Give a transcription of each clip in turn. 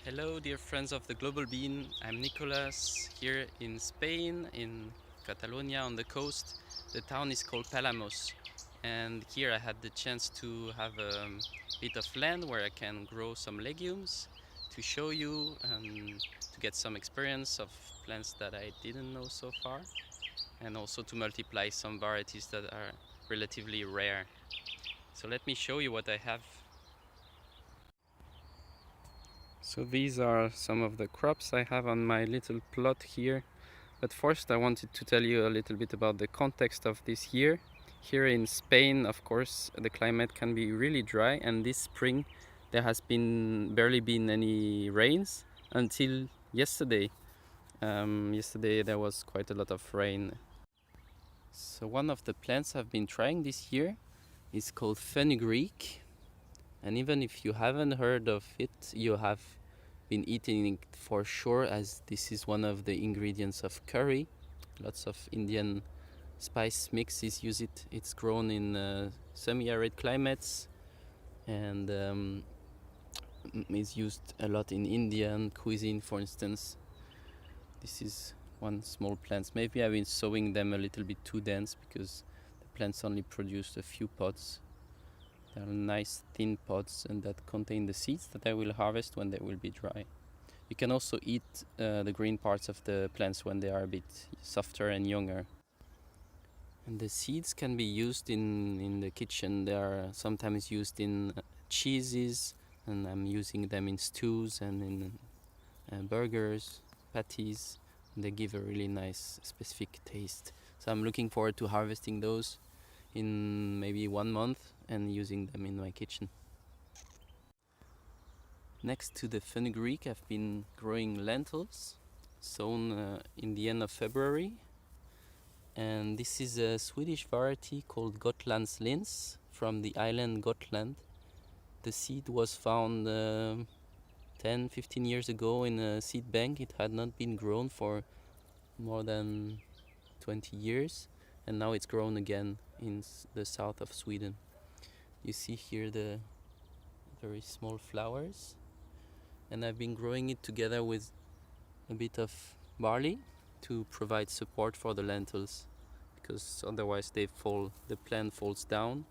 Hello dear friends of the Global Bean, I'm Nicolas here in Spain, in Catalonia on the coast. The town is called Palamos, and here I had the chance to have a bit of land where I can grow some legumes to show you and to get some experience of plants that I didn't know so far, and also to multiply some varieties that are relatively rare. So let me show you what I have. So these are some of the crops I have on my little plot here. But first I wanted to tell you a little bit about the context of this year. Here in Spain, of course, the climate can be really dry, and this spring there has barely been any rains until yesterday. Yesterday there was quite a lot of rain. So one of the plants I've been trying this year is called Fenugreek. And even if you haven't heard of it, you have been eating it for sure, as this is one of the ingredients of curry. Lots of Indian spice mixes use it. It's grown in semi-arid climates and is used a lot in Indian cuisine, for instance. This is one small plant. Maybe I've been sowing them a little bit too dense because the plants only produced a few pods. They are nice thin pods and that contain the seeds that I will harvest when they will be dry. You can also eat the green parts of the plants when they are a bit softer and younger. And the seeds can be used in the kitchen. They are sometimes used in cheeses, and I'm using them in stews and in burgers, patties. They give a really nice specific taste. So I'm looking forward to harvesting those in maybe 1 month and using them in my kitchen. Next to the Fenugreek, I've been growing lentils, sown in the end of February. And this is a Swedish variety called Gotlandslins from the island Gotland. The seed was found 10-15 years ago in a seed bank. It had not been grown for more than 20 years, and now it's grown again in the south of Sweden. You see here the very small flowers, and I've been growing it together with a bit of barley to provide support for the lentils, because otherwise the plant falls down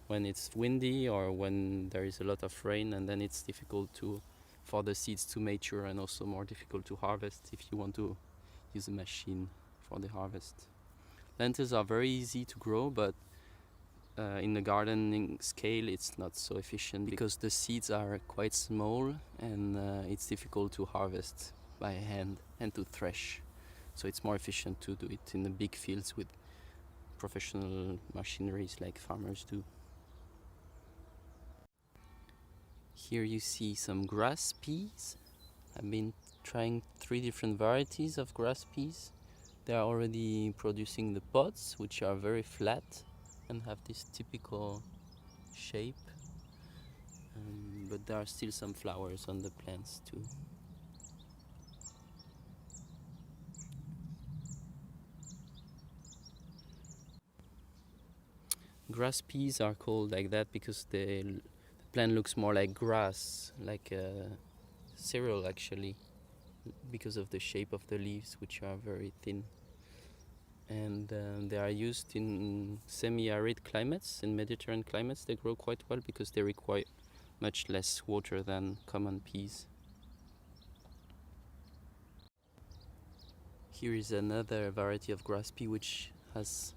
when it's windy or when there is a lot of rain, and then it's difficult for the seeds to mature, and also more difficult to harvest if you want to use a machine for the harvest. Lentils are very easy to grow, but in the gardening scale it's not so efficient because the seeds are quite small, and it's difficult to harvest by hand and to thresh. So it's more efficient to do it in the big fields with professional machineries like farmers do. Here you see some grass peas. I've been trying 3 different varieties of grass peas. They are already producing the pods, which are very flat and have this typical shape, but there are still some flowers on the plants too. Grass peas are called like that because the plant looks more like grass, like a cereal actually, because of the shape of the leaves, which are very thin. And they are used in semi-arid climates. In Mediterranean climates they grow quite well because they require much less water than common peas. Here is another variety of grass pea which has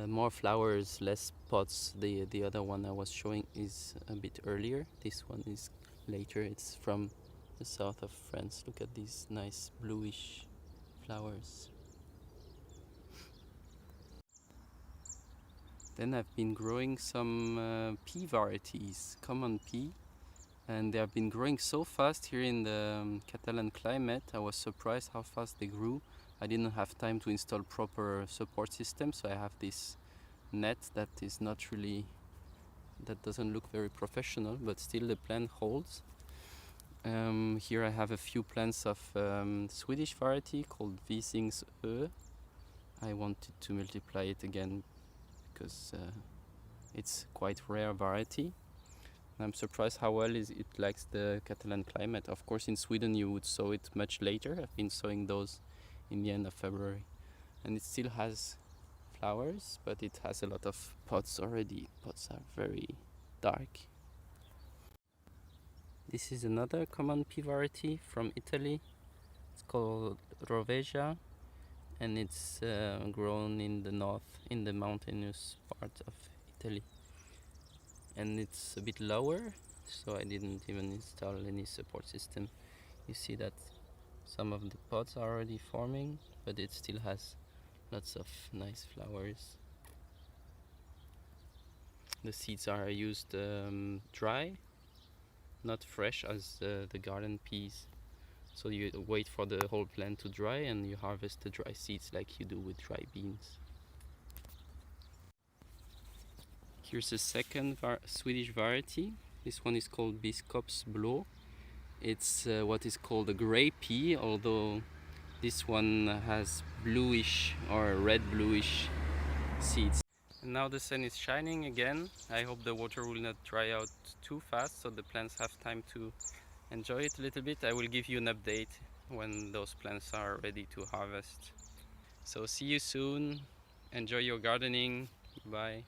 more flowers, less pods. The other one I was showing is a bit earlier. This one is later. It's from the south of France. Look at these nice bluish flowers. Then I've been growing some pea varieties, common pea, and they have been growing so fast here in the Catalan climate. I was surprised how fast they grew. I didn't have time to install proper support system, so I have this net that doesn't look very professional, but still the plant holds. Here I have a few plants of Swedish variety called Visings Ö. I wanted to multiply it again because it's quite rare variety. I'm surprised how well it likes the Catalan climate. Of course, in Sweden you would sow it much later. I've been sowing those in the end of February. And it still has flowers, but it has a lot of pods already. Pods are very dark. This is another common pea variety from Italy. It's called Roveja, and it's grown in the north, in the mountainous part of Italy. And it's a bit lower, so I didn't even install any support system. You see that some of the pods are already forming, but it still has lots of nice flowers. The seeds are used dry, not fresh as the garden peas. So you wait for the whole plant to dry and you harvest the dry seeds like you do with dry beans. Here's a second Swedish variety. This one is called Biskops Blå. It's what is called a gray pea, although this one has bluish or red bluish seeds. And now the sun is shining again. I hope the water will not dry out too fast so the plants have time to enjoy it a little bit. I will give you an update when those plants are ready to harvest. So see you soon. Enjoy your gardening. Bye.